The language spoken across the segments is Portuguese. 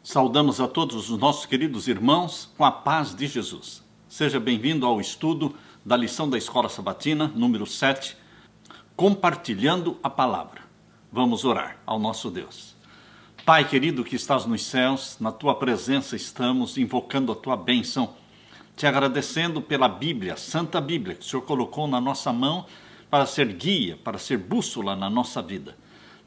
Saudamos a todos os nossos queridos irmãos com a paz de Jesus. Seja bem-vindo ao estudo da lição da Escola Sabatina, número 7, Compartilhando a Palavra. Vamos orar ao nosso Deus. Pai querido que estás nos céus, na Tua presença estamos invocando a Tua bênção, te agradecendo pela Bíblia, Santa Bíblia, que o Senhor colocou na nossa mão para ser guia, para ser bússola na nossa vida.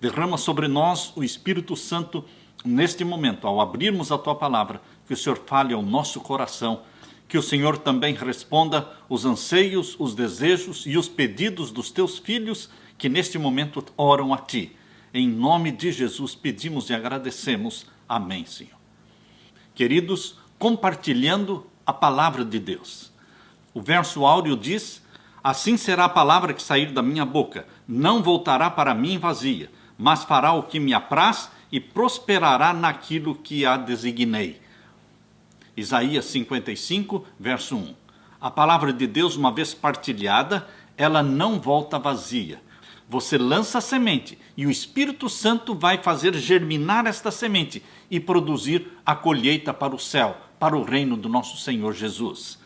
Derrama sobre nós o Espírito Santo neste momento, ao abrirmos a Tua Palavra, que o Senhor fale ao nosso coração, que o Senhor também responda os anseios, os desejos e os pedidos dos Teus filhos que neste momento oram a Ti. Em nome de Jesus pedimos e agradecemos. Amém, Senhor. Queridos, compartilhando a Palavra de Deus. O verso áureo diz: assim será a palavra que sair da minha boca, não voltará para mim vazia, mas fará o que me apraz e prosperará naquilo que a designei. Isaías 55, verso 1. A palavra de Deus, uma vez partilhada, ela não volta vazia. Você lança a semente e o Espírito Santo vai fazer germinar esta semente e produzir a colheita para o céu, para o reino do nosso Senhor Jesus.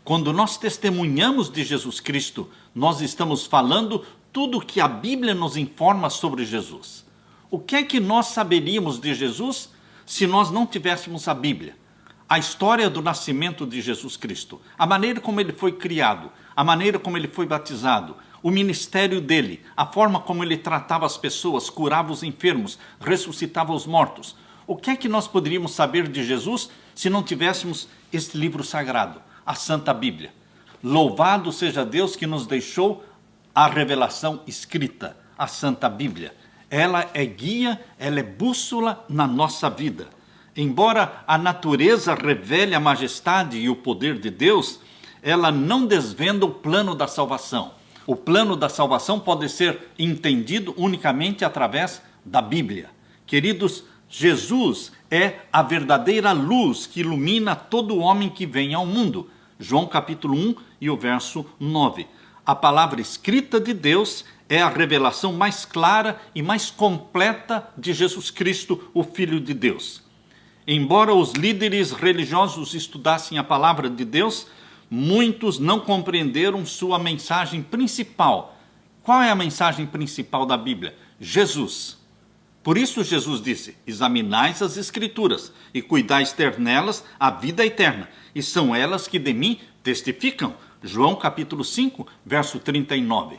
Quando nós testemunhamos de Jesus Cristo, nós estamos falando tudo o que a Bíblia nos informa sobre Jesus. O que é que nós saberíamos de Jesus se nós não tivéssemos a Bíblia? A história do nascimento de Jesus Cristo, a maneira como ele foi criado, a maneira como ele foi batizado, o ministério dele, a forma como ele tratava as pessoas, curava os enfermos, ressuscitava os mortos. O que é que nós poderíamos saber de Jesus se não tivéssemos este livro sagrado, a Santa Bíblia? Louvado seja Deus que nos deixou a revelação escrita, a Santa Bíblia. Ela é guia, ela é bússola na nossa vida. Embora a natureza revele a majestade e o poder de Deus, ela não desvenda o plano da salvação. O plano da salvação pode ser entendido unicamente através da Bíblia. Queridos, Jesus é a verdadeira luz que ilumina todo homem que vem ao mundo. João capítulo 1 e o verso 9. A palavra escrita de Deus é a revelação mais clara e mais completa de Jesus Cristo, o Filho de Deus. Embora os líderes religiosos estudassem a palavra de Deus, muitos não compreenderam sua mensagem principal. Qual é a mensagem principal da Bíblia? Jesus. Por isso Jesus disse: examinais as Escrituras e cuidais ter nelas a vida eterna, e são elas que de mim testificam. João capítulo 5, verso 39.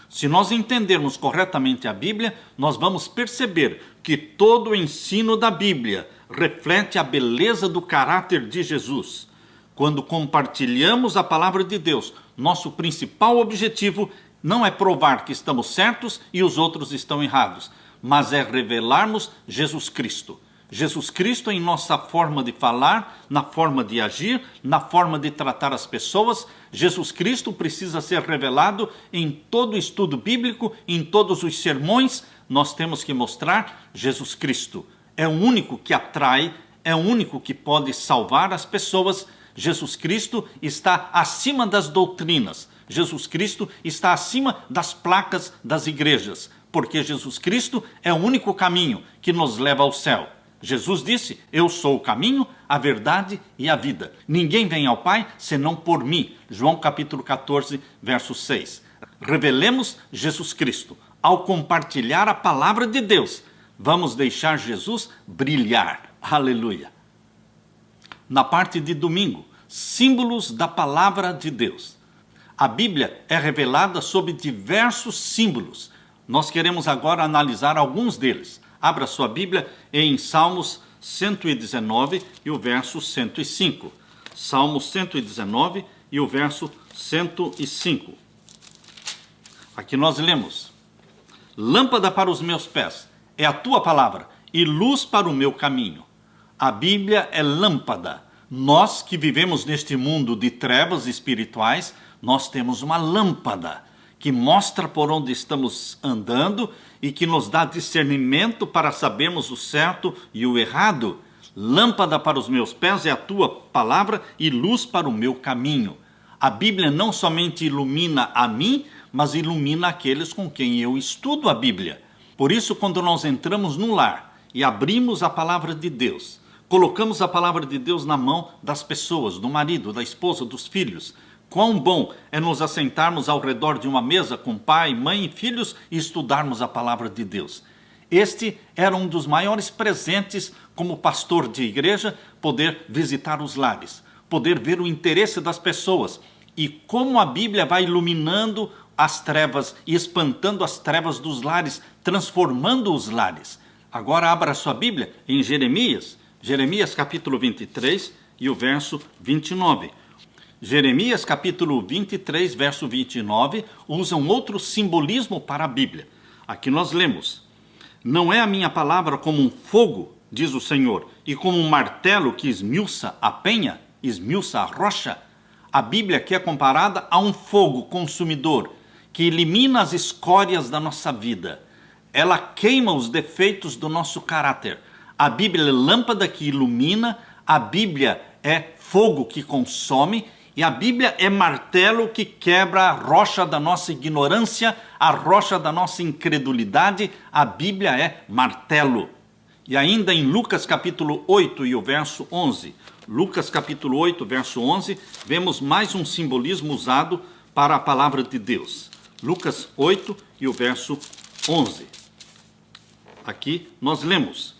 Se nós entendermos corretamente a Bíblia, nós vamos perceber que todo o ensino da Bíblia reflete a beleza do caráter de Jesus. Quando compartilhamos a palavra de Deus, nosso principal objetivo não é provar que estamos certos e os outros estão errados, mas é revelarmos Jesus Cristo. Jesus Cristo em nossa forma de falar, na forma de agir, na forma de tratar as pessoas. Jesus Cristo precisa ser revelado em todo o estudo bíblico, em todos os sermões. Nós temos que mostrar Jesus Cristo. É o único que atrai, é o único que pode salvar as pessoas. Jesus Cristo está acima das doutrinas. Jesus Cristo está acima das placas das igrejas, porque Jesus Cristo é o único caminho que nos leva ao céu. Jesus disse: eu sou o caminho, a verdade e a vida. Ninguém vem ao Pai senão por mim. João capítulo 14, verso 6. Revelemos Jesus Cristo. Ao compartilhar a palavra de Deus, vamos deixar Jesus brilhar. Aleluia. Na parte de domingo, símbolos da palavra de Deus. A Bíblia é revelada sob diversos símbolos. Nós queremos agora analisar alguns deles. Abra sua Bíblia em Salmos 119 e o verso 105. Salmos 119 e o verso 105. Aqui nós lemos: lâmpada para os meus pés é a tua palavra e luz para o meu caminho. A Bíblia é lâmpada. Nós que vivemos neste mundo de trevas espirituais, nós temos uma lâmpada que mostra por onde estamos andando e que nos dá discernimento para sabermos o certo e o errado. Lâmpada para os meus pés é a tua palavra e luz para o meu caminho. A Bíblia não somente ilumina a mim, mas ilumina aqueles com quem eu estudo a Bíblia. Por isso, quando nós entramos no lar e abrimos a palavra de Deus, colocamos a palavra de Deus na mão das pessoas, do marido, da esposa, dos filhos. Quão bom é nos assentarmos ao redor de uma mesa com pai, mãe e filhos e estudarmos a palavra de Deus. Este era um dos maiores presentes como pastor de igreja, poder visitar os lares, poder ver o interesse das pessoas e como a Bíblia vai iluminando as trevas e espantando as trevas dos lares, transformando os lares. Agora abra sua Bíblia em Jeremias capítulo 23 e o verso 29. Jeremias capítulo 23, verso 29, usa um outro simbolismo para a Bíblia. Aqui nós lemos: não é a minha palavra como um fogo, diz o Senhor, e como um martelo que esmiuça a penha, esmiuça a rocha? A Bíblia aqui é comparada a um fogo consumidor que elimina as escórias da nossa vida. Ela queima os defeitos do nosso caráter. A Bíblia é lâmpada que ilumina, a Bíblia é fogo que consome, e a Bíblia é martelo que quebra a rocha da nossa ignorância, a rocha da nossa incredulidade. A Bíblia é martelo. E ainda em Lucas capítulo 8 e o verso 11, Lucas capítulo 8, verso 11, vemos mais um simbolismo usado para a palavra de Deus. Lucas 8 e o verso 11. Aqui nós lemos: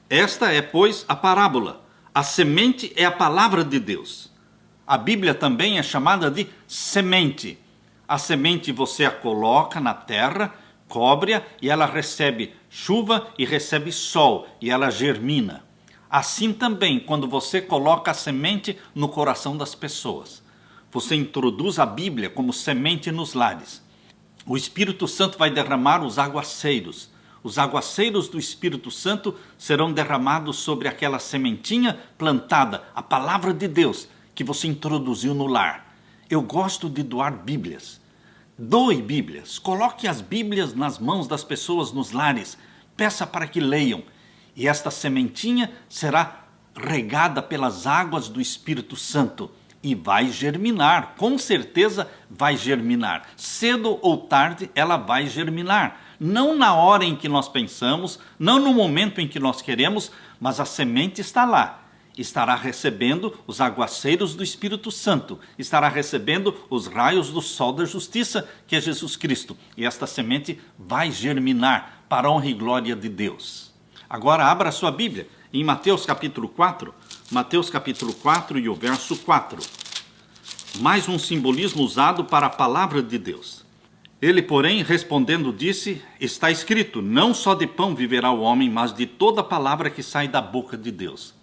esta é, pois, a parábola. A semente é a palavra de Deus. A Bíblia também é chamada de semente. A semente você a coloca na terra, cobre-a e ela recebe chuva e recebe sol e ela germina. Assim também, quando você coloca a semente no coração das pessoas, você introduz a Bíblia como semente nos lares. O Espírito Santo vai derramar os aguaceiros. Os aguaceiros do Espírito Santo serão derramados sobre aquela sementinha plantada, a palavra de Deus, que você introduziu no lar. Eu gosto de doar Bíblias. Doe Bíblias. Coloque as Bíblias nas mãos das pessoas nos lares. Peça para que leiam. E esta sementinha será regada pelas águas do Espírito Santo. E vai germinar. Com certeza vai germinar. Cedo ou tarde ela vai germinar. Não na hora em que nós pensamos, não no momento em que nós queremos, mas a semente está lá. Estará recebendo os aguaceiros do Espírito Santo, estará recebendo os raios do sol da justiça, que é Jesus Cristo. E esta semente vai germinar para a honra e glória de Deus. Agora abra a sua Bíblia em Mateus capítulo 4, Mateus capítulo 4 e o verso 4. Mais um simbolismo usado para a palavra de Deus. Ele, porém, respondendo, disse: está escrito, não só de pão viverá o homem, mas de toda palavra que sai da boca de Deus.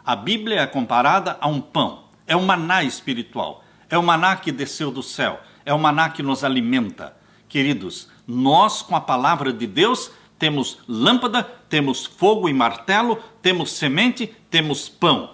A Bíblia é comparada a um pão, é um maná espiritual, é o maná que desceu do céu, é o maná que nos alimenta. Queridos, nós com a palavra de Deus temos lâmpada, temos fogo e martelo, temos semente, temos pão.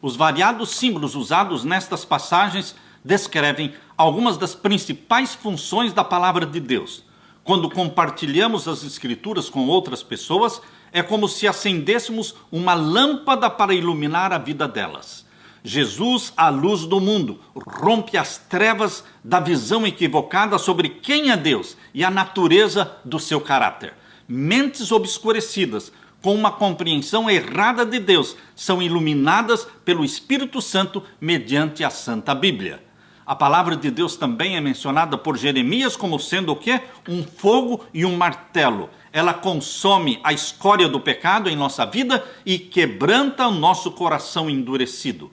Os variados símbolos usados nestas passagens descrevem algumas das principais funções da palavra de Deus. Quando compartilhamos as Escrituras com outras pessoas, é como se acendêssemos uma lâmpada para iluminar a vida delas. Jesus, a luz do mundo, rompe as trevas da visão equivocada sobre quem é Deus e a natureza do seu caráter. Mentes obscurecidas, com uma compreensão errada de Deus, são iluminadas pelo Espírito Santo mediante a Santa Bíblia. A palavra de Deus também é mencionada por Jeremias como sendo o quê? Um fogo e um martelo. Ela consome a escória do pecado em nossa vida e quebranta o nosso coração endurecido.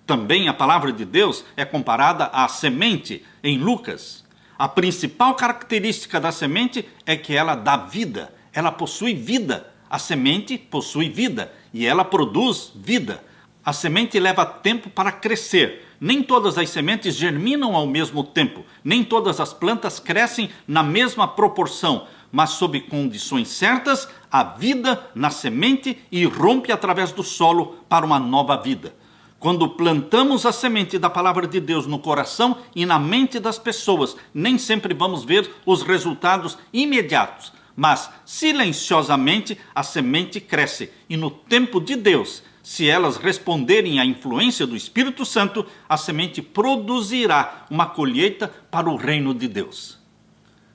Também a palavra de Deus é comparada à semente em Lucas. A principal característica da semente é que ela dá vida, ela possui vida. A semente possui vida e ela produz vida. A semente leva tempo para crescer. Nem todas as sementes germinam ao mesmo tempo, nem todas as plantas crescem na mesma proporção, mas sob condições certas, a vida na semente irrompe através do solo para uma nova vida. Quando plantamos a semente da palavra de Deus no coração e na mente das pessoas, nem sempre vamos ver os resultados imediatos, mas silenciosamente a semente cresce e no tempo de Deus, se elas responderem à influência do Espírito Santo, a semente produzirá uma colheita para o reino de Deus.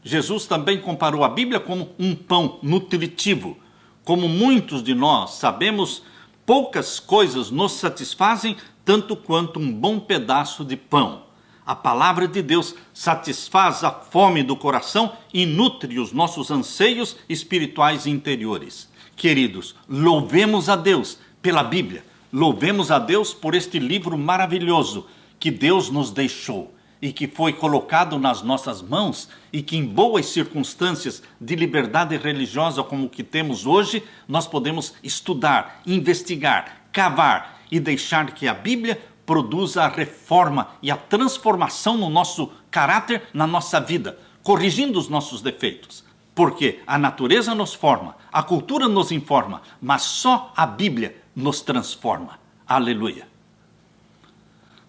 Jesus também comparou a Bíblia como um pão nutritivo. Como muitos de nós sabemos, Poucas coisas nos satisfazem tanto quanto um bom pedaço de pão. A palavra de Deus satisfaz a fome do coração e nutre os nossos anseios espirituais e interiores. Queridos, louvemos a Deus pela Bíblia. Louvemos a Deus por este livro maravilhoso que Deus nos deixou e que foi colocado nas nossas mãos e que em boas circunstâncias de liberdade religiosa como o que temos hoje, nós podemos estudar, investigar, cavar e deixar que a Bíblia produza a reforma e a transformação no nosso caráter, na nossa vida, corrigindo os nossos defeitos. Porque a natureza nos forma, a cultura nos informa, mas só a Bíblia nos transforma. Aleluia.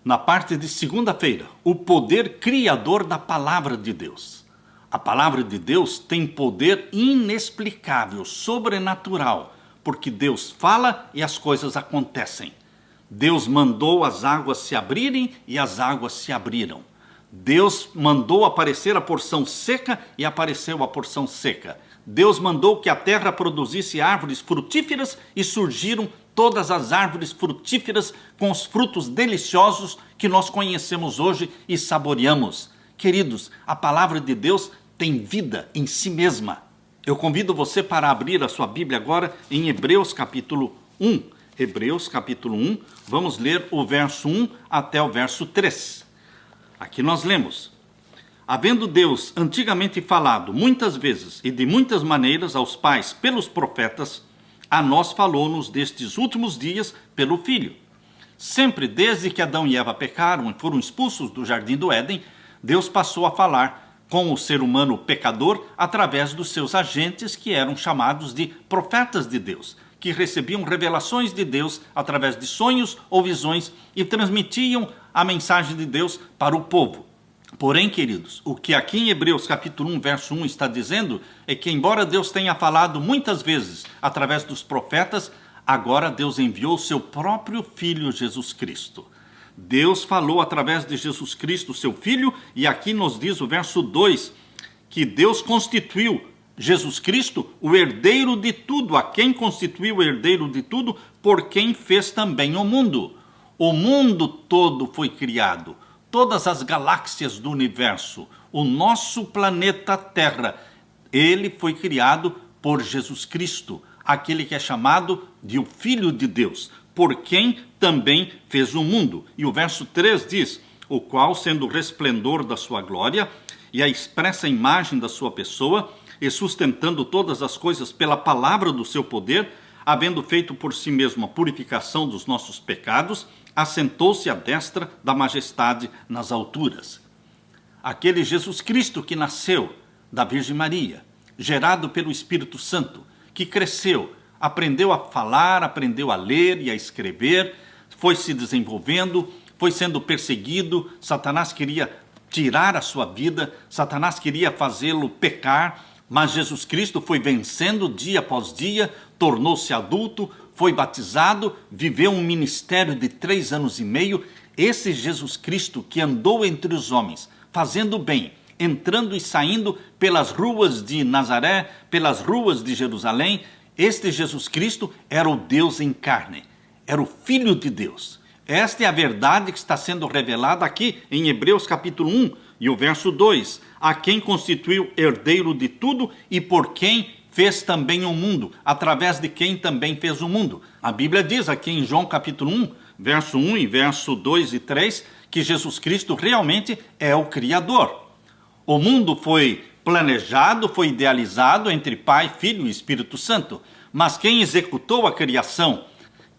Na parte de segunda-feira, o poder criador da palavra de Deus. A palavra de Deus tem poder inexplicável, sobrenatural, porque Deus fala e as coisas acontecem. Deus mandou as águas se abrirem e as águas se abriram. Deus mandou aparecer a porção seca e apareceu a porção seca. Deus mandou que a terra produzisse árvores frutíferas e surgiram todas as árvores frutíferas com os frutos deliciosos que nós conhecemos hoje e saboreamos. Queridos, a palavra de Deus tem vida em si mesma. Eu convido você para abrir a sua Bíblia agora em Hebreus capítulo 1. Hebreus capítulo 1, vamos ler o verso 1 até o verso 3. Aqui nós lemos: havendo Deus antigamente falado muitas vezes e de muitas maneiras aos pais pelos profetas, a nós falou-nos destes últimos dias pelo Filho. Sempre desde que Adão e Eva pecaram e foram expulsos do jardim do Éden, Deus passou a falar com o ser humano pecador através dos seus agentes, que eram chamados de profetas de Deus, que recebiam revelações de Deus através de sonhos ou visões e transmitiam a mensagem de Deus para o povo. Porém, queridos, o que aqui em Hebreus capítulo 1, verso 1 está dizendo é que, embora Deus tenha falado muitas vezes através dos profetas, agora Deus enviou o seu próprio Filho Jesus Cristo. Deus falou através de Jesus Cristo, seu Filho, e aqui nos diz o verso 2, que Deus constituiu Jesus Cristo o herdeiro de tudo, a quem constituiu o herdeiro de tudo, por quem fez também o mundo. O mundo todo foi criado. Todas as galáxias do universo, o nosso planeta Terra, ele foi criado por Jesus Cristo, aquele que é chamado de o Filho de Deus, por quem também fez o mundo. E o verso 3 diz: o qual, sendo o resplendor da sua glória e a expressa imagem da sua pessoa, e sustentando todas as coisas pela palavra do seu poder, havendo feito por si mesmo a purificação dos nossos pecados, assentou-se à destra da majestade nas alturas. Aquele Jesus Cristo que nasceu da Virgem Maria, gerado pelo Espírito Santo, que cresceu, aprendeu a falar, aprendeu a ler e a escrever, foi se desenvolvendo, foi sendo perseguido, Satanás queria tirar a sua vida, Satanás queria fazê-lo pecar, mas Jesus Cristo foi vencendo dia após dia, tornou-se adulto, foi batizado, viveu um ministério de 3 anos e meio. Esse Jesus Cristo que andou entre os homens, fazendo bem, entrando e saindo pelas ruas de Nazaré, pelas ruas de Jerusalém, este Jesus Cristo era o Deus em carne, era o Filho de Deus. Esta é a verdade que está sendo revelada aqui em Hebreus capítulo 1 e o verso 2, a quem constituiu herdeiro de tudo e por quem fez também o mundo, através de quem também fez o mundo. A Bíblia diz aqui em João capítulo 1, verso 1 e verso 2 e 3, que Jesus Cristo realmente é o Criador. O mundo foi planejado, foi idealizado entre Pai, Filho e Espírito Santo, mas quem executou a criação,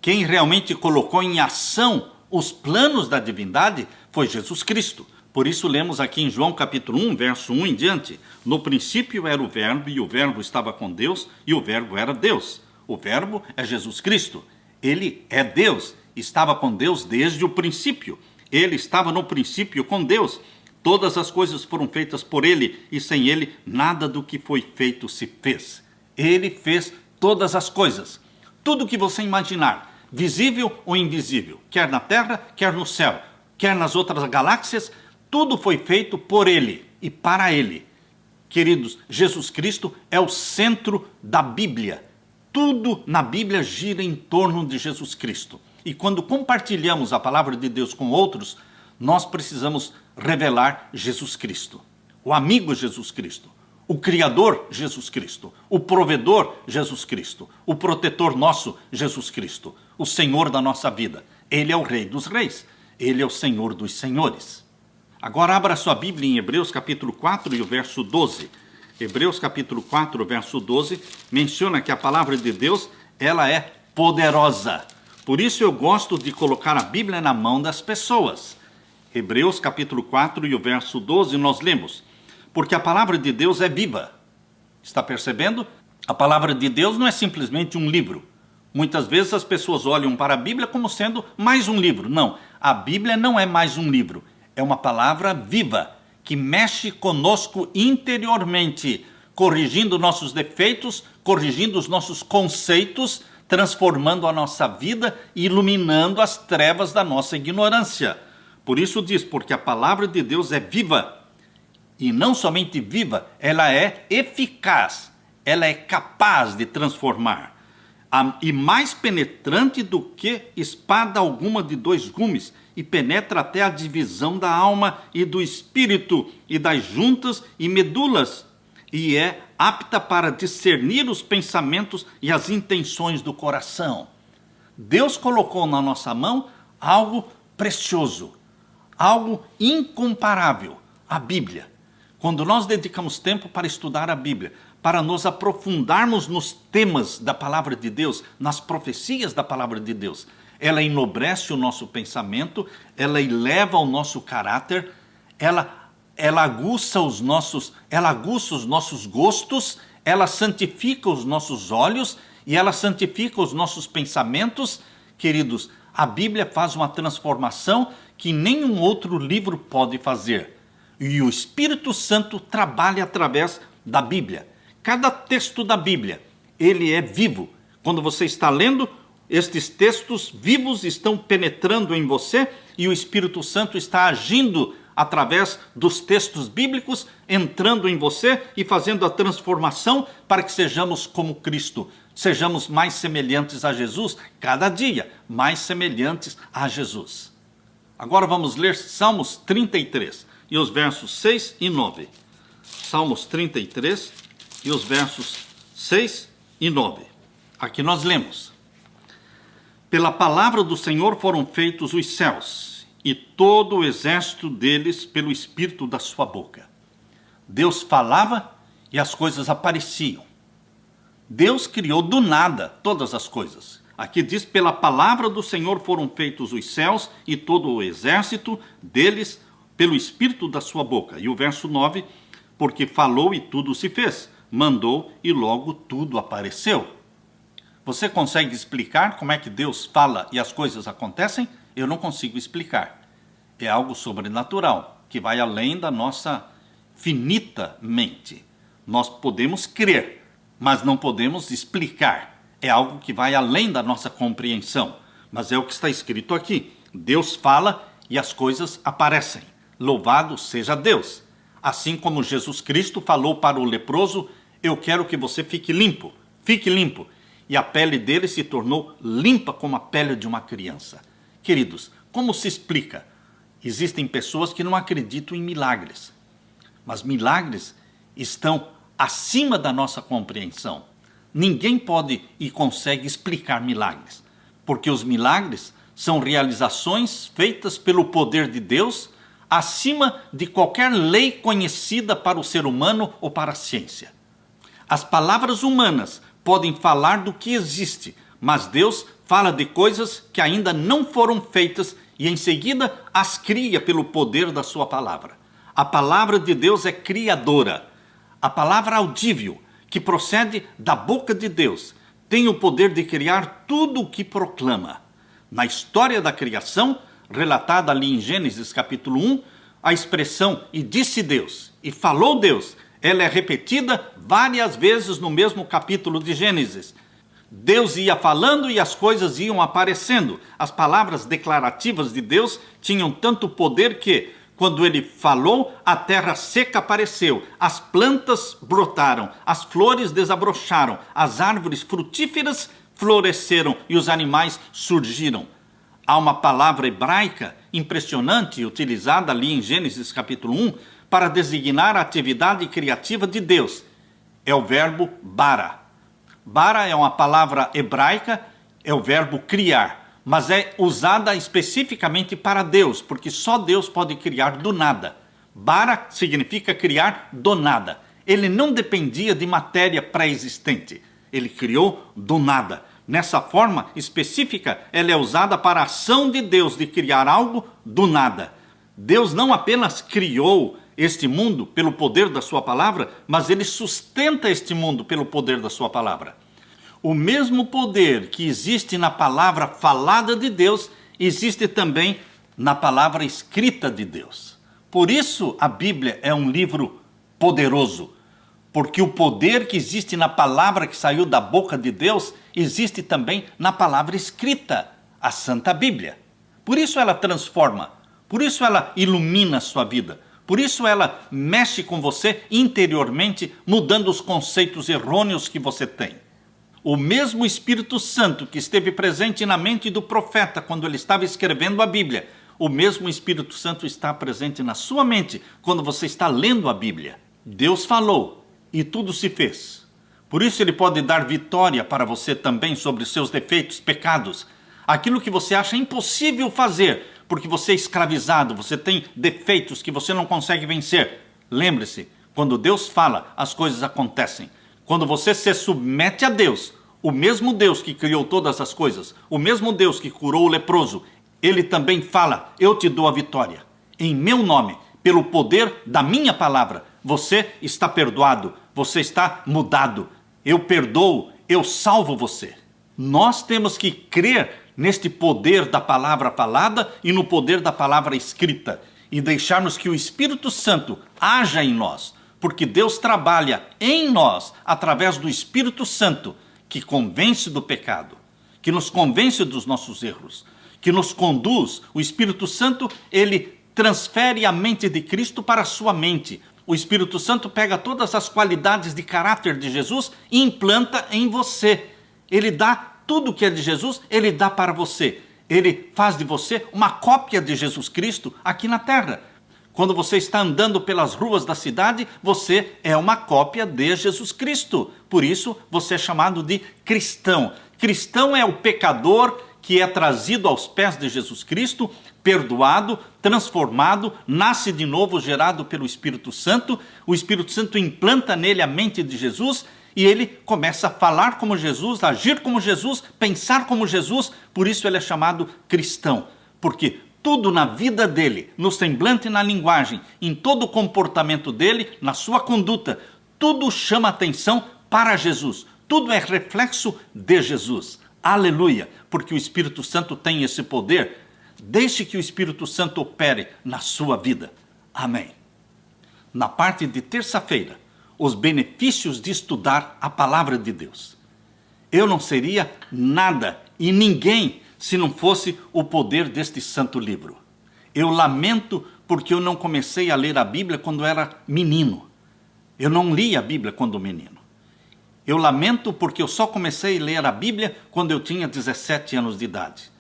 quem realmente colocou em ação os planos da divindade foi Jesus Cristo. Por isso lemos aqui em João capítulo 1, verso 1 em diante: no princípio era o Verbo, e o Verbo estava com Deus, e o Verbo era Deus. O Verbo é Jesus Cristo. Ele é Deus, estava com Deus desde o princípio. Ele estava no princípio com Deus. Todas as coisas foram feitas por ele, e sem ele nada do que foi feito se fez. Ele fez todas as coisas. Tudo que você imaginar, visível ou invisível, quer na terra, quer no céu, quer nas outras galáxias, tudo foi feito por ele e para ele. Queridos, Jesus Cristo é o centro da Bíblia. Tudo na Bíblia gira em torno de Jesus Cristo. E quando compartilhamos a palavra de Deus com outros, nós precisamos revelar Jesus Cristo. O amigo Jesus Cristo. O Criador Jesus Cristo. O provedor Jesus Cristo. O protetor nosso Jesus Cristo. O Senhor da nossa vida. Ele é o Rei dos Reis. Ele é o Senhor dos Senhores. Agora abra sua Bíblia em Hebreus capítulo 4 e o verso 12. Hebreus capítulo 4, verso 12, menciona que a palavra de Deus, ela é poderosa. Por isso eu gosto de colocar a Bíblia na mão das pessoas. Hebreus capítulo 4 e o verso 12, nós lemos: porque a palavra de Deus é viva. Está percebendo? A palavra de Deus não é simplesmente um livro. Muitas vezes as pessoas olham para a Bíblia como sendo mais um livro. Não, a Bíblia não é mais um livro. É uma palavra viva, que mexe conosco interiormente, corrigindo nossos defeitos, corrigindo os nossos conceitos, transformando a nossa vida e iluminando as trevas da nossa ignorância. Por isso diz, porque a palavra de Deus é viva, e não somente viva, ela é eficaz, ela é capaz de transformar, e mais penetrante do que espada alguma de 2 gumes, e penetra até a divisão da alma e do espírito, e das juntas e medulas, e é apta para discernir os pensamentos e as intenções do coração. Deus colocou na nossa mão algo precioso, algo incomparável, a Bíblia. Quando nós dedicamos tempo para estudar a Bíblia, para nos aprofundarmos nos temas da palavra de Deus, nas profecias da palavra de Deus, ela enobrece o nosso pensamento, ela eleva o nosso caráter, ela aguça os nossos gostos, ela santifica os nossos olhos e ela santifica os nossos pensamentos. Queridos, a Bíblia faz uma transformação que nenhum outro livro pode fazer. E o Espírito Santo trabalha através da Bíblia. Cada texto da Bíblia, ele é vivo. Quando você está lendo, estes textos vivos estão penetrando em você e o Espírito Santo está agindo através dos textos bíblicos, entrando em você e fazendo a transformação para que sejamos como Cristo, sejamos mais semelhantes a Jesus, cada dia mais semelhantes a Jesus. Agora vamos ler Salmos 33 e os versos 6 e 9. Salmos 33 e os versos 6 e 9. Aqui nós lemos: pela palavra do Senhor foram feitos os céus, e todo o exército deles pelo espírito da sua boca. Deus falava e as coisas apareciam. Deus criou do nada todas as coisas. Aqui diz, pela palavra do Senhor foram feitos os céus e todo o exército deles pelo espírito da sua boca. E o verso 9, porque falou e tudo se fez, mandou e logo tudo apareceu. Você consegue explicar como é que Deus fala e as coisas acontecem? Eu não consigo explicar. É algo sobrenatural, que vai além da nossa finita mente. Nós podemos crer, mas não podemos explicar. É algo que vai além da nossa compreensão. Mas é o que está escrito aqui. Deus fala e as coisas aparecem. Louvado seja Deus. Assim como Jesus Cristo falou para o leproso, eu quero que você fique limpo. Fique limpo. E a pele dele se tornou limpa como a pele de uma criança. Queridos, como se explica? Existem pessoas que não acreditam em milagres. Mas milagres estão acima da nossa compreensão. Ninguém pode e consegue explicar milagres. Porque os milagres são realizações feitas pelo poder de Deus acima de qualquer lei conhecida para o ser humano ou para a ciência. As palavras humanas podem falar do que existe, mas Deus fala de coisas que ainda não foram feitas e em seguida as cria pelo poder da sua palavra. A palavra de Deus é criadora. A palavra audível, que procede da boca de Deus, tem o poder de criar tudo o que proclama. Na história da criação, relatada ali em Gênesis capítulo 1, a expressão "e disse Deus", e falou Deus, ela é repetida várias vezes no mesmo capítulo de Gênesis. Deus ia falando e as coisas iam aparecendo. As palavras declarativas de Deus tinham tanto poder que, Quando ele falou, a terra seca apareceu, as plantas brotaram, as flores desabrocharam, as árvores frutíferas floresceram e os animais surgiram. Há uma palavra hebraica impressionante utilizada ali em Gênesis capítulo 1 para designar a atividade criativa de Deus. É o verbo bara. Bara é uma palavra hebraica, é o verbo criar. Mas é usada especificamente para Deus, porque só Deus pode criar do nada. Bara significa criar do nada. Ele não dependia de matéria pré-existente. Ele criou do nada. Nessa forma específica, ela é usada para a ação de Deus de criar algo do nada. Deus não apenas criou este mundo pelo poder da sua palavra, mas ele sustenta este mundo pelo poder da sua palavra. O mesmo poder que existe na palavra falada de Deus, existe também na palavra escrita de Deus. Por isso a Bíblia é um livro poderoso, porque o poder que existe na palavra que saiu da boca de Deus, existe também na palavra escrita, a Santa Bíblia. Por isso ela transforma, por isso ela ilumina a sua vida, por isso ela mexe com você interiormente, mudando os conceitos errôneos que você tem. O mesmo Espírito Santo que esteve presente na mente do profeta quando ele estava escrevendo a Bíblia, o mesmo Espírito Santo está presente na sua mente quando você está lendo a Bíblia. Deus falou e tudo se fez. Por isso ele pode dar vitória para você também sobre seus defeitos, pecados. Aquilo que você acha impossível fazer, porque você é escravizado, você tem defeitos que você não consegue vencer. Lembre-se, quando Deus fala, as coisas acontecem. Quando você se submete a Deus, o mesmo Deus que criou todas as coisas, o mesmo Deus que curou o leproso, ele também fala, eu te dou a vitória. Em meu nome, pelo poder da minha palavra, você está perdoado, você está mudado. Eu perdoo, eu salvo você. Nós temos que crer neste poder da palavra falada e no poder da palavra escrita e deixarmos que o Espírito Santo haja em nós. Porque Deus trabalha em nós através do Espírito Santo, que convence do pecado, que nos convence dos nossos erros, que nos conduz. O Espírito Santo, ele transfere a mente de Cristo para a sua mente. O Espírito Santo pega todas as qualidades de caráter de Jesus e implanta em você. Ele dá tudo que é de Jesus, ele dá para você. Ele faz de você uma cópia de Jesus Cristo aqui na terra. Quando você está andando pelas ruas da cidade, você é uma cópia de Jesus Cristo. Por isso, você é chamado de cristão. Cristão é o pecador que é trazido aos pés de Jesus Cristo, perdoado, transformado, nasce de novo, gerado pelo Espírito Santo. O Espírito Santo implanta nele a mente de Jesus e ele começa a falar como Jesus, agir como Jesus, pensar como Jesus. Por isso ele é chamado cristão, porque tudo na vida dele, no semblante e na linguagem, em todo o comportamento dele, na sua conduta, tudo chama atenção para Jesus. Tudo é reflexo de Jesus. Aleluia! Porque o Espírito Santo tem esse poder. Deixe que o Espírito Santo opere na sua vida. Amém. Na parte de terça-feira, os benefícios de estudar a palavra de Deus. Eu não seria nada e ninguém se não fosse o poder deste santo livro. Eu lamento porque eu não comecei a ler a Bíblia quando era menino. Eu não li a Bíblia quando menino. Eu lamento porque eu só comecei a ler a Bíblia quando eu tinha 17 anos de idade.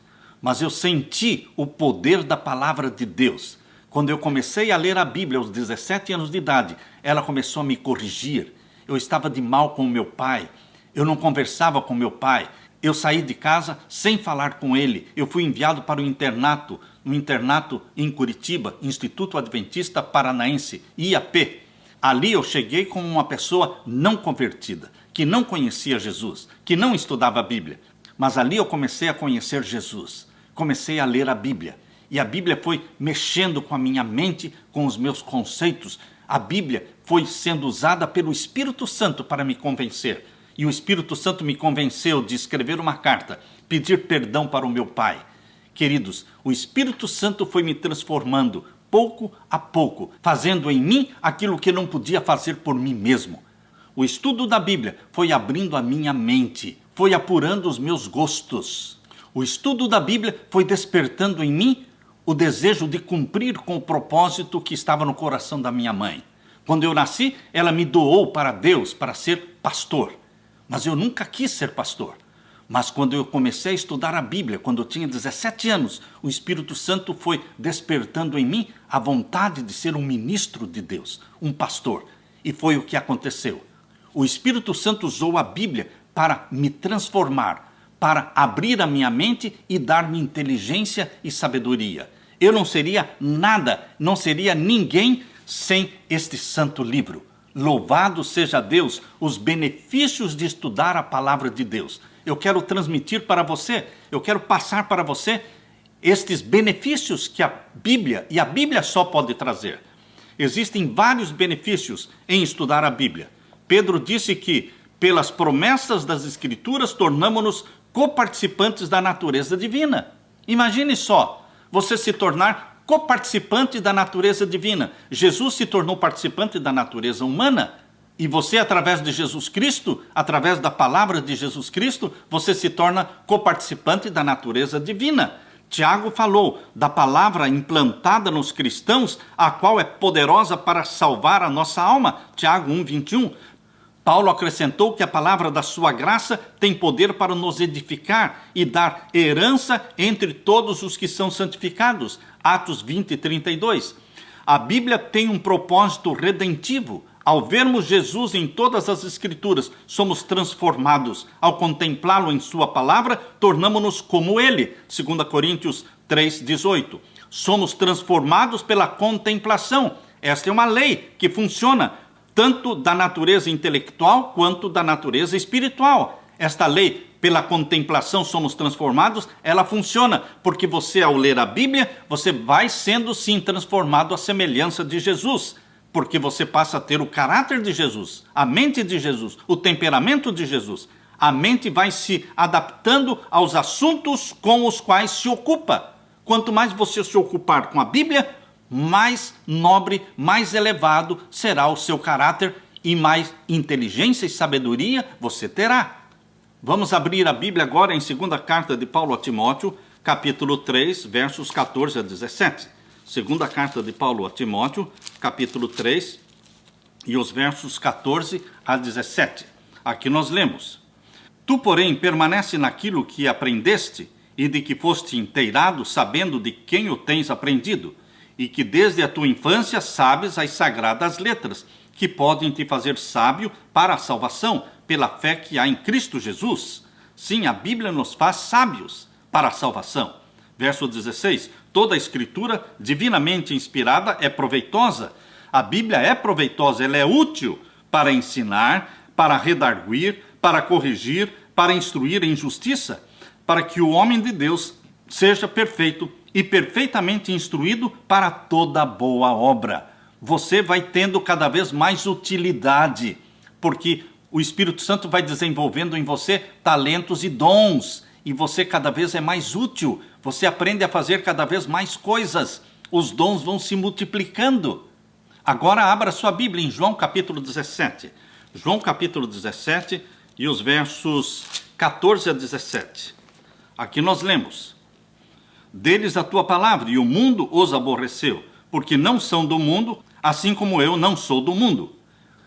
Mas eu senti o poder da palavra de Deus. Quando eu comecei a ler a Bíblia aos 17 anos de idade, ela começou a me corrigir. Eu estava de mal com o meu pai. Eu não conversava com meu pai. Eu saí de casa sem falar com ele. Eu fui enviado para o internato, no internato em Curitiba, Instituto Adventista Paranaense, IAP. Ali eu cheguei como uma pessoa não convertida, que não conhecia Jesus, que não estudava a Bíblia. Mas ali eu comecei a conhecer Jesus. Comecei a ler a Bíblia. E a Bíblia foi mexendo com a minha mente, com os meus conceitos. A Bíblia foi sendo usada pelo Espírito Santo para me convencer. E o Espírito Santo me convenceu de escrever uma carta, pedir perdão para o meu pai. Queridos, o Espírito Santo foi me transformando, pouco a pouco, fazendo em mim aquilo que eu não podia fazer por mim mesmo. O estudo da Bíblia foi abrindo a minha mente, foi apurando os meus gostos. O estudo da Bíblia foi despertando em mim o desejo de cumprir com o propósito que estava no coração da minha mãe. Quando eu nasci, ela me doou para Deus para ser pastor. Mas eu nunca quis ser pastor. Mas quando eu comecei a estudar a Bíblia, quando eu tinha 17 anos, o Espírito Santo foi despertando em mim a vontade de ser um ministro de Deus, um pastor. E foi o que aconteceu. O Espírito Santo usou a Bíblia para me transformar, para abrir a minha mente e dar-me inteligência e sabedoria. Eu não seria nada, não seria ninguém sem este santo livro. Louvado seja Deus, os benefícios de estudar a palavra de Deus. Eu quero transmitir para você, eu quero passar para você estes benefícios que a Bíblia, e a Bíblia só pode trazer. Existem vários benefícios em estudar a Bíblia. Pedro disse que, pelas promessas das Escrituras, tornamo-nos coparticipantes da natureza divina. Imagine só, você se tornar coparticipante da natureza divina. Jesus se tornou participante da natureza humana. E você, através de Jesus Cristo, através da palavra de Jesus Cristo, você se torna coparticipante da natureza divina. Tiago falou da palavra implantada nos cristãos, a qual é poderosa para salvar a nossa alma. Tiago 1:21. Paulo acrescentou que a palavra da sua graça tem poder para nos edificar e dar herança entre todos os que são santificados. Atos 20:32. A Bíblia tem um propósito redentivo. Ao vermos Jesus em todas as Escrituras, somos transformados. Ao contemplá-lo em sua palavra, tornamo-nos como ele. 2 Coríntios 3:18. Somos transformados pela contemplação. Esta é uma lei que funciona tanto da natureza intelectual quanto da natureza espiritual. Esta lei, pela contemplação somos transformados, ela funciona, porque você, ao ler a Bíblia, você vai sendo sim transformado à semelhança de Jesus. Porque você passa a ter o caráter de Jesus, a mente de Jesus, o temperamento de Jesus. A mente vai se adaptando aos assuntos com os quais se ocupa. Quanto mais você se ocupar com a Bíblia, mais nobre, mais elevado será o seu caráter e mais inteligência e sabedoria você terá. Vamos abrir a Bíblia agora em 2ª carta de Paulo a Timóteo, capítulo 3, versos 14 a 17. Segunda carta de Paulo a Timóteo, capítulo 3, e os versos 14 a 17. Aqui nós lemos: Tu, porém, permanece naquilo que aprendeste e de que foste inteirado, sabendo de quem o tens aprendido, e que desde a tua infância sabes as sagradas letras, que podem te fazer sábio para a salvação, pela fé que há em Cristo Jesus. Sim, a Bíblia nos faz sábios para a salvação. Verso 16, toda a Escritura divinamente inspirada é proveitosa. A Bíblia é proveitosa, ela é útil para ensinar, para redarguir, para corrigir, para instruir em justiça, para que o homem de Deus seja perfeito e perfeitamente instruído para toda boa obra. Você vai tendo cada vez mais utilidade, porque o Espírito Santo vai desenvolvendo em você talentos e dons, e você cada vez é mais útil. Você aprende a fazer cada vez mais coisas. Os dons vão se multiplicando. Agora abra sua Bíblia em João capítulo 17. João capítulo 17 e os versos 14 a 17. Aqui nós lemos: Deles a tua palavra, e o mundo os aborreceu, porque não são do mundo, assim como eu não sou do mundo.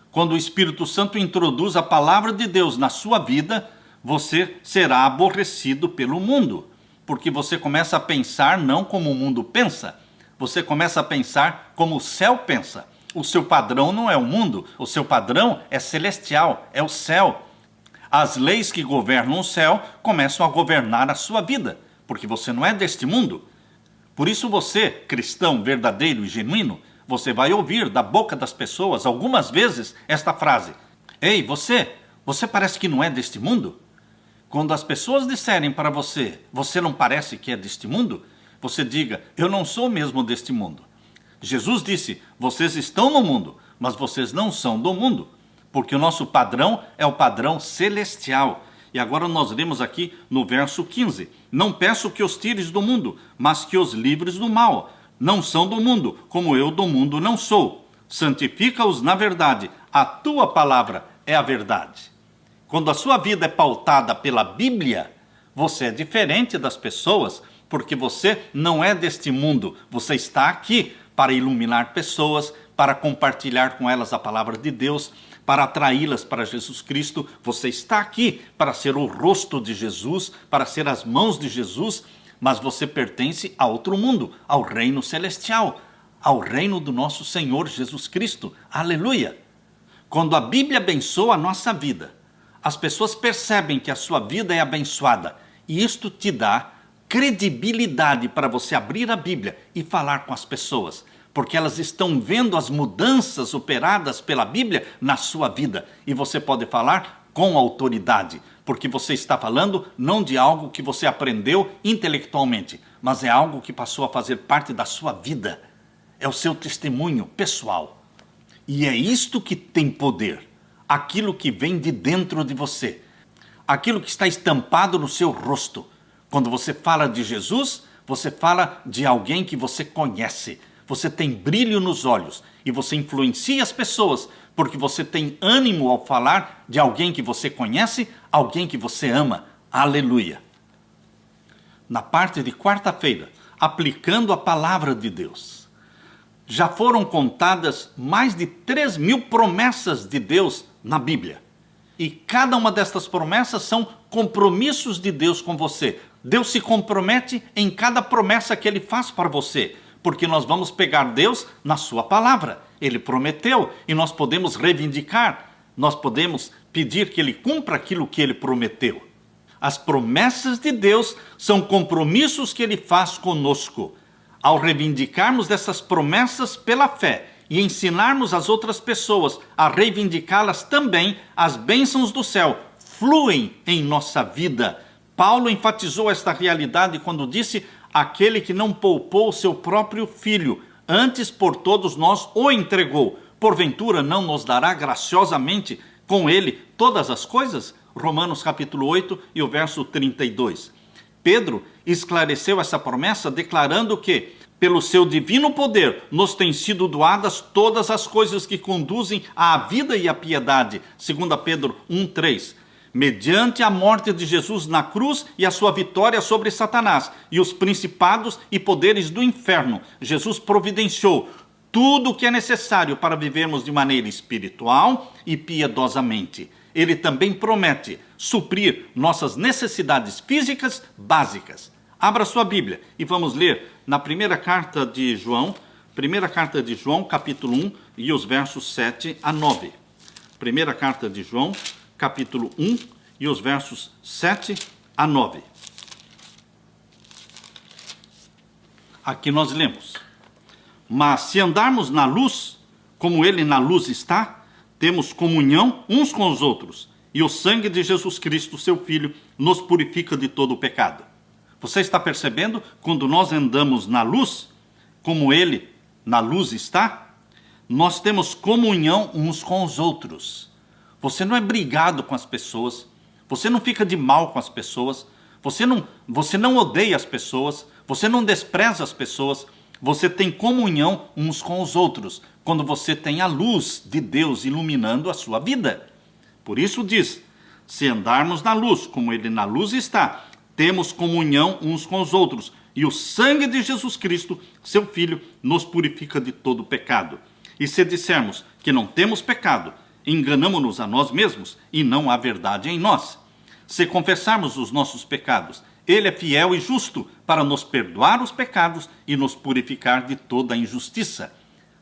Quando o Espírito Santo introduz a palavra de Deus na sua vida, você será aborrecido pelo mundo, porque você começa a pensar não como o mundo pensa, você começa a pensar como o céu pensa. O seu padrão não é o mundo, o seu padrão é celestial, é o céu. As leis que governam o céu começam a governar a sua vida, porque você não é deste mundo. Por isso você, cristão verdadeiro e genuíno, você vai ouvir da boca das pessoas algumas vezes esta frase: Ei, você parece que não é deste mundo? Quando as pessoas disserem para você, você não parece que é deste mundo, você diga, eu não sou mesmo deste mundo. Jesus disse, vocês estão no mundo, mas vocês não são do mundo, porque o nosso padrão é o padrão celestial. E agora nós lemos aqui no verso 15, não peço que os tires do mundo, mas que os livres do mal. Não são do mundo, como eu do mundo não sou. Santifica-os na verdade, a tua palavra é a verdade. Quando a sua vida é pautada pela Bíblia, você é diferente das pessoas porque você não é deste mundo. Você está aqui para iluminar pessoas, para compartilhar com elas a palavra de Deus, para atraí-las para Jesus Cristo. Você está aqui para ser o rosto de Jesus, para ser as mãos de Jesus, mas você pertence a outro mundo, ao reino celestial, ao reino do nosso Senhor Jesus Cristo. Aleluia! Quando a Bíblia abençoa a nossa vida, as pessoas percebem que a sua vida é abençoada, e isto te dá credibilidade para você abrir a Bíblia e falar com as pessoas, porque elas estão vendo as mudanças operadas pela Bíblia na sua vida, e você pode falar com autoridade, porque você está falando não de algo que você aprendeu intelectualmente, mas é algo que passou a fazer parte da sua vida, é o seu testemunho pessoal. E é isto que tem poder, aquilo que vem de dentro de você, aquilo que está estampado no seu rosto. Quando você fala de Jesus, você fala de alguém que você conhece. Você tem brilho nos olhos e você influencia as pessoas, porque você tem ânimo ao falar de alguém que você conhece, alguém que você ama. Aleluia! Na parte de quarta-feira, aplicando a palavra de Deus, já foram contadas mais de 3.000 promessas de Deus na Bíblia. E cada uma destas promessas são compromissos de Deus com você. Deus se compromete em cada promessa que Ele faz para você, porque nós vamos pegar Deus na sua palavra. Ele prometeu e nós podemos reivindicar, nós podemos pedir que Ele cumpra aquilo que Ele prometeu. As promessas de Deus são compromissos que Ele faz conosco. Ao reivindicarmos dessas promessas pela fé e ensinarmos as outras pessoas a reivindicá-las também, as bênçãos do céu fluem em nossa vida. Paulo enfatizou esta realidade quando disse: aquele que não poupou seu próprio filho, antes por todos nós o entregou, porventura não nos dará graciosamente com ele todas as coisas? Romanos capítulo 8 e o verso 32. Pedro esclareceu essa promessa declarando que, pelo seu divino poder, nos têm sido doadas todas as coisas que conduzem à vida e à piedade. 2 Pedro 1:3. Mediante a morte de Jesus na cruz e a sua vitória sobre Satanás e os principados e poderes do inferno, Jesus providenciou tudo o que é necessário para vivermos de maneira espiritual e piedosamente. Ele também promete suprir nossas necessidades físicas básicas. Abra sua Bíblia e vamos ler na primeira carta de João, capítulo 1 e os versos 7 a 9. Primeira carta de João, capítulo 1 e os versos 7 a 9. Aqui nós lemos: mas se andarmos na luz, como Ele na luz está, temos comunhão uns com os outros, e o sangue de Jesus Cristo, seu Filho, nos purifica de todo o pecado. Você está percebendo? Quando nós andamos na luz, como Ele na luz está, nós temos comunhão uns com os outros. Você não é brigado com as pessoas, você não fica de mal com as pessoas, você não odeia as pessoas, você não despreza as pessoas, você tem comunhão uns com os outros, quando você tem a luz de Deus iluminando a sua vida. Por isso diz: se andarmos na luz, como Ele na luz está, temos comunhão uns com os outros, e o sangue de Jesus Cristo, seu Filho, nos purifica de todo pecado. E se dissermos que não temos pecado, enganamo-nos a nós mesmos, e não há verdade em nós. Se confessarmos os nossos pecados, Ele é fiel e justo para nos perdoar os pecados e nos purificar de toda a injustiça.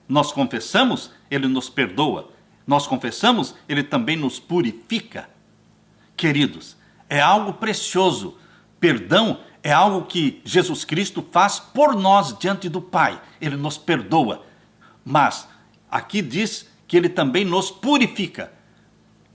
Nós confessamos, Ele nos perdoa. Nós confessamos, Ele também nos purifica. Queridos, é algo precioso. Perdão é algo que Jesus Cristo faz por nós diante do Pai. Ele nos perdoa. Mas aqui diz que Ele também nos purifica.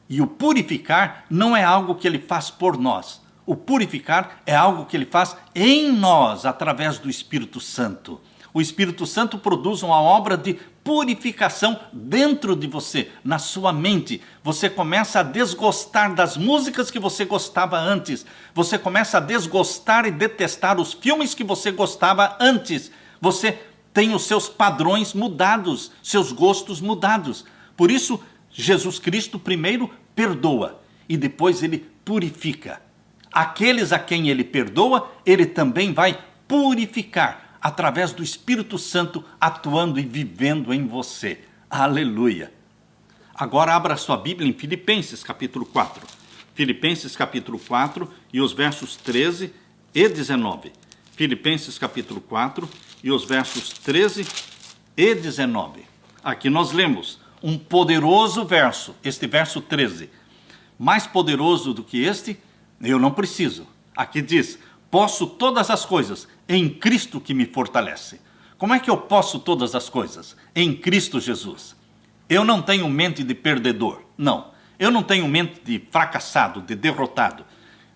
E o purificar não é algo que Ele faz por nós. O purificar é algo que Ele faz em nós, através do Espírito Santo. O Espírito Santo produz uma obra de purificação dentro de você, na sua mente. Você começa a desgostar das músicas que você gostava antes. Você começa a desgostar e detestar os filmes que você gostava antes. Você tem os seus padrões mudados, seus gostos mudados. Por isso, Jesus Cristo primeiro perdoa e depois Ele purifica. Aqueles a quem Ele perdoa, Ele também vai purificar através do Espírito Santo atuando e vivendo em você. Aleluia! Agora abra sua Bíblia em Filipenses capítulo 4. Filipenses capítulo 4 e os versos 13 e 19. Filipenses capítulo 4 e os versos 13 e 19. Aqui nós lemos um poderoso verso, este verso 13. Mais poderoso do que este, eu não preciso. Aqui diz, posso todas as coisas em Cristo que me fortalece. Como é que eu posso todas as coisas? Em Cristo Jesus. Eu não tenho mente de perdedor, não. Eu não tenho mente de fracassado, de derrotado.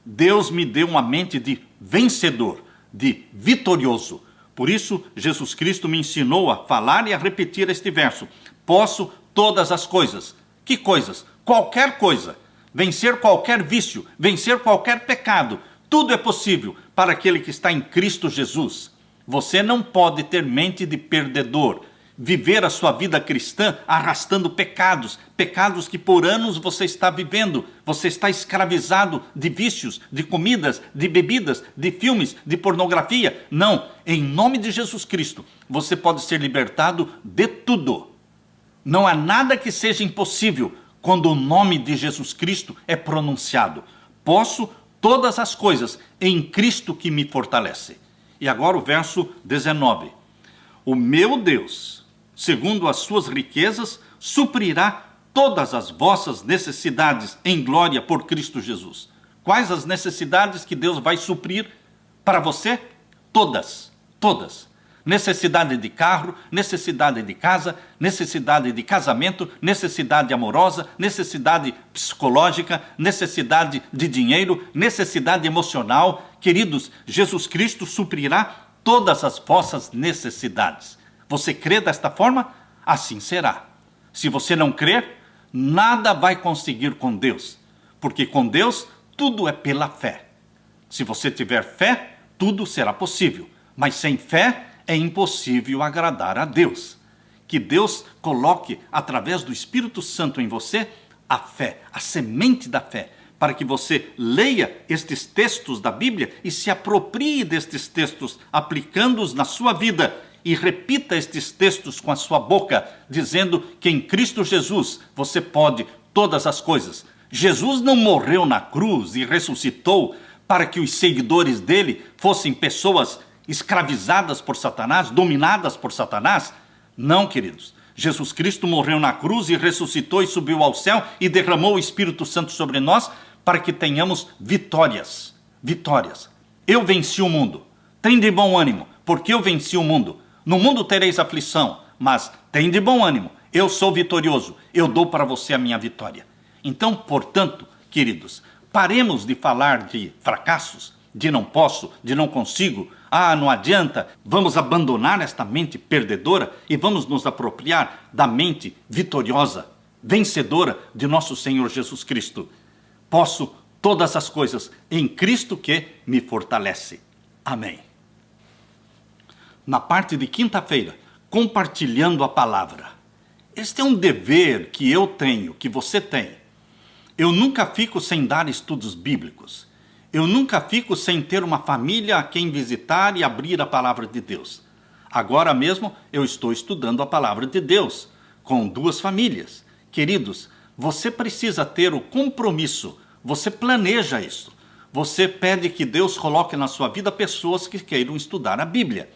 Deus me deu uma mente de vencedor, de vitorioso. Por isso, Jesus Cristo me ensinou a falar e a repetir este verso. Posso todas as coisas. Que coisas? Qualquer coisa. Vencer qualquer vício, vencer qualquer pecado. Tudo é possível para aquele que está em Cristo Jesus. Você não pode ter mente de perdedor. Viver a sua vida cristã arrastando pecados, pecados que por anos você está vivendo. Você está escravizado de vícios, de comidas, de bebidas, de filmes, de pornografia. Não, em nome de Jesus Cristo, você pode ser libertado de tudo. Não há nada que seja impossível quando o nome de Jesus Cristo é pronunciado. Posso todas as coisas em Cristo que me fortalece. E agora o verso 19. O meu Deus, segundo as suas riquezas, suprirá todas as vossas necessidades em glória por Cristo Jesus. Quais as necessidades que Deus vai suprir para você? Todas, todas. Necessidade de carro, necessidade de casa, necessidade de casamento, necessidade amorosa, necessidade psicológica, necessidade de dinheiro, necessidade emocional. Queridos, Jesus Cristo suprirá todas as vossas necessidades. Você crê desta forma? Assim será. Se você não crer, nada vai conseguir com Deus, porque com Deus tudo é pela fé. Se você tiver fé, tudo será possível, mas sem fé é impossível agradar a Deus. Que Deus coloque, através do Espírito Santo em você, a fé, a semente da fé, para que você leia estes textos da Bíblia e se aproprie destes textos, aplicando-os na sua vida, e repita estes textos com a sua boca, dizendo que em Cristo Jesus você pode todas as coisas. Jesus não morreu na cruz e ressuscitou para que os seguidores dele fossem pessoas escravizadas por Satanás, dominadas por Satanás. Não, queridos. Jesus Cristo morreu na cruz e ressuscitou e subiu ao céu e derramou o Espírito Santo sobre nós para que tenhamos vitórias. Vitórias. Eu venci o mundo. Tem de bom ânimo, porque eu venci o mundo. No mundo tereis aflição, mas tem de bom ânimo. Eu sou vitorioso. Eu dou para você a minha vitória. Então, portanto, queridos, paremos de falar de fracassos, de não posso, de não consigo, não adianta. Vamos abandonar esta mente perdedora e vamos nos apropriar da mente vitoriosa, vencedora de nosso Senhor Jesus Cristo. Posso todas as coisas em Cristo que me fortalece. Amém. Na parte de quinta-feira, compartilhando a palavra. Este é um dever que eu tenho, que você tem. Eu nunca fico sem dar estudos bíblicos. Eu nunca fico sem ter uma família a quem visitar e abrir a palavra de Deus. Agora mesmo eu estou estudando a palavra de Deus com 2 famílias. Queridos, você precisa ter o compromisso, você planeja isso. Você pede que Deus coloque na sua vida pessoas que queiram estudar a Bíblia.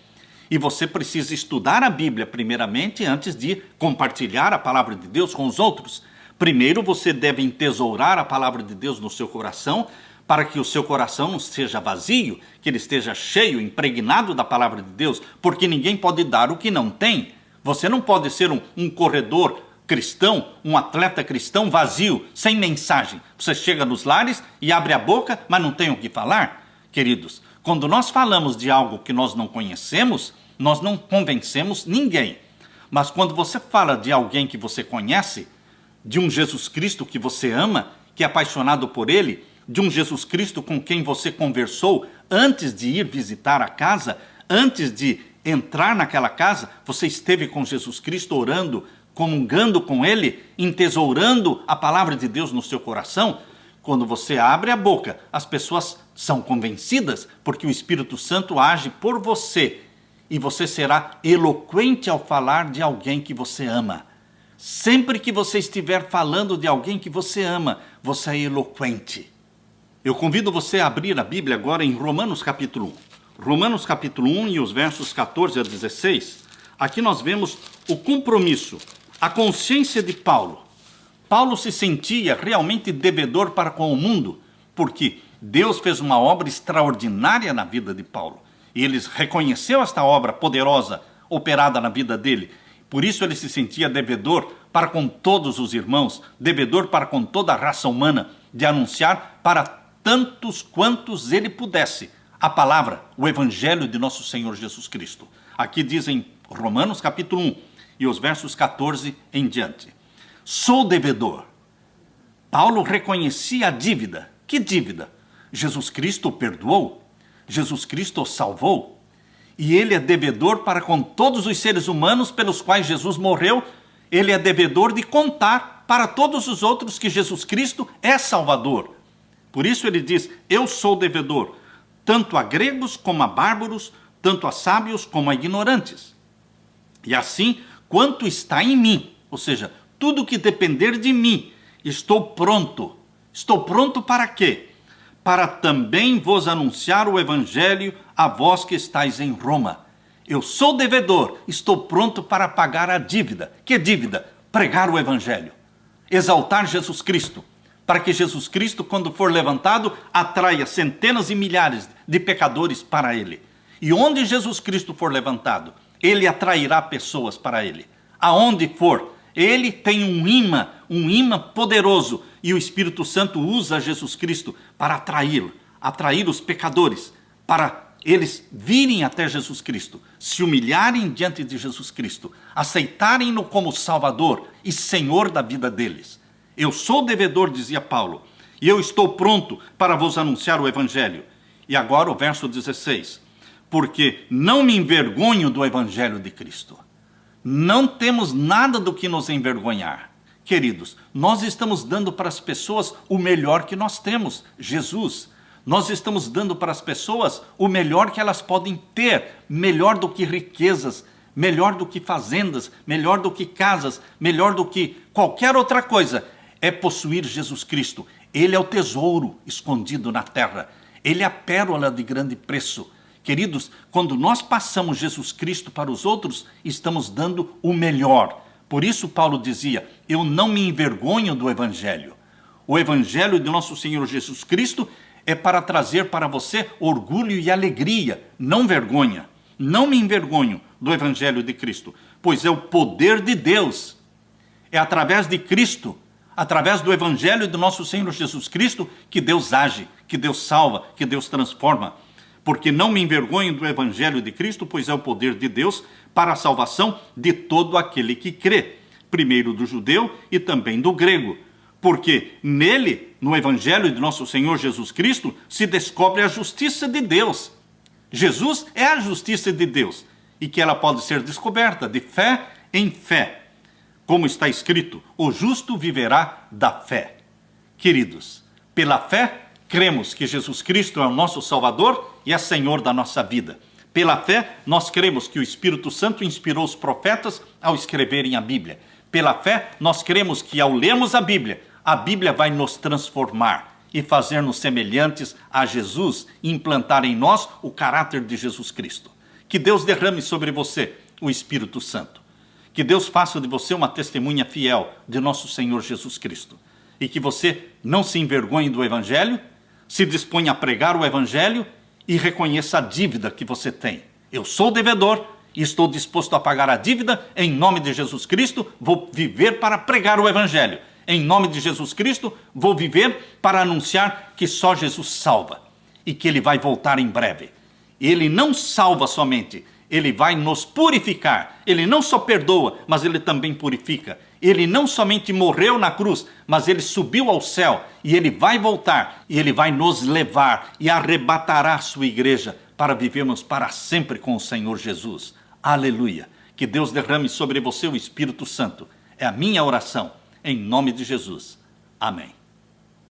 E você precisa estudar a Bíblia primeiramente antes de compartilhar a palavra de Deus com os outros. Primeiro você deve entesourar a palavra de Deus no seu coração, para que o seu coração não seja vazio, que ele esteja cheio, impregnado da palavra de Deus, porque ninguém pode dar o que não tem. Você não pode ser um corredor cristão, um atleta cristão vazio, sem mensagem. Você chega nos lares e abre a boca, mas não tem o que falar. Queridos, quando nós falamos de algo que nós não conhecemos, nós não convencemos ninguém. Mas quando você fala de alguém que você conhece, de um Jesus Cristo que você ama, que é apaixonado por ele, de um Jesus Cristo com quem você conversou antes de ir visitar a casa, antes de entrar naquela casa, você esteve com Jesus Cristo orando, comungando com ele, entesourando a palavra de Deus no seu coração. Quando você abre a boca, as pessoas são convencidas, porque o Espírito Santo age por você. E você será eloquente ao falar de alguém que você ama. Sempre que você estiver falando de alguém que você ama, você é eloquente. Eu convido você a abrir a Bíblia agora em Romanos capítulo 1. Romanos capítulo 1 e os versos 14 a 16. Aqui nós vemos o compromisso, a consciência de Paulo. Paulo se sentia realmente devedor para com o mundo, porque Deus fez uma obra extraordinária na vida de Paulo. E ele reconheceu esta obra poderosa operada na vida dele. Por isso ele se sentia devedor para com todos os irmãos, devedor para com toda a raça humana, de anunciar para tantos quantos ele pudesse a palavra, o evangelho de nosso Senhor Jesus Cristo. Aqui diz em Romanos capítulo 1 e os versos 14 em diante. Sou devedor. Paulo reconhecia a dívida. Que dívida? Jesus Cristo o perdoou. Jesus Cristo o salvou. E ele é devedor para com todos os seres humanos pelos quais Jesus morreu. Ele é devedor de contar para todos os outros que Jesus Cristo é Salvador. Por isso ele diz, eu sou devedor, tanto a gregos como a bárbaros, tanto a sábios como a ignorantes. E assim, quanto está em mim, ou seja, tudo que depender de mim, estou pronto. Estou pronto para quê? Para também vos anunciar o evangelho a vós que estáis em Roma. Eu sou devedor, estou pronto para pagar a dívida. Que dívida? Pregar o evangelho. Exaltar Jesus Cristo, para que Jesus Cristo, quando for levantado, atraia centenas e milhares de pecadores para ele. E onde Jesus Cristo for levantado, ele atrairá pessoas para ele. Aonde for, ele tem um imã poderoso, e o Espírito Santo usa Jesus Cristo para atrair os pecadores, para eles virem até Jesus Cristo, se humilharem diante de Jesus Cristo, aceitarem-no como Salvador e Senhor da vida deles. Eu sou devedor, dizia Paulo, e eu estou pronto para vos anunciar o evangelho. E agora o verso 16. Porque não me envergonho do evangelho de Cristo. Não temos nada do que nos envergonhar. Queridos, nós estamos dando para as pessoas o melhor que nós temos, Jesus. Nós estamos dando para as pessoas o melhor que elas podem ter, melhor do que riquezas, melhor do que fazendas, melhor do que casas, melhor do que qualquer outra coisa. É possuir Jesus Cristo. Ele é o tesouro escondido na terra. Ele é a pérola de grande preço. Queridos, quando nós passamos Jesus Cristo para os outros, estamos dando o melhor. Por isso Paulo dizia, eu não me envergonho do evangelho. O evangelho de nosso Senhor Jesus Cristo é para trazer para você orgulho e alegria, não vergonha. Não me envergonho do evangelho de Cristo, pois é o poder de Deus. É através de Cristo, através do evangelho de nosso Senhor Jesus Cristo, que Deus age, que Deus salva, que Deus transforma. Porque não me envergonho do evangelho de Cristo, pois é o poder de Deus para a salvação de todo aquele que crê, primeiro do judeu e também do grego. Porque nele, no evangelho de nosso Senhor Jesus Cristo, se descobre a justiça de Deus. Jesus é a justiça de Deus, e que ela pode ser descoberta de fé em fé. Como está escrito, o justo viverá da fé. Queridos, pela fé, cremos que Jesus Cristo é o nosso Salvador e é Senhor da nossa vida. Pela fé, nós cremos que o Espírito Santo inspirou os profetas ao escreverem a Bíblia. Pela fé, nós cremos que ao lermos a Bíblia vai nos transformar e fazer-nos semelhantes a Jesus e implantar em nós o caráter de Jesus Cristo. Que Deus derrame sobre você o Espírito Santo. Que Deus faça de você uma testemunha fiel de nosso Senhor Jesus Cristo. E que você não se envergonhe do Evangelho, se disponha a pregar o Evangelho e reconheça a dívida que você tem. Eu sou devedor e estou disposto a pagar a dívida. Em nome de Jesus Cristo, vou viver para pregar o Evangelho. Em nome de Jesus Cristo, vou viver para anunciar que só Jesus salva e que Ele vai voltar em breve. Ele não salva somente, Ele vai nos purificar. Ele não só perdoa, mas Ele também purifica. Ele não somente morreu na cruz, mas Ele subiu ao céu e Ele vai voltar e Ele vai nos levar e arrebatará a sua igreja para vivermos para sempre com o Senhor Jesus. Aleluia! Que Deus derrame sobre você o Espírito Santo. É a minha oração, em nome de Jesus. Amém.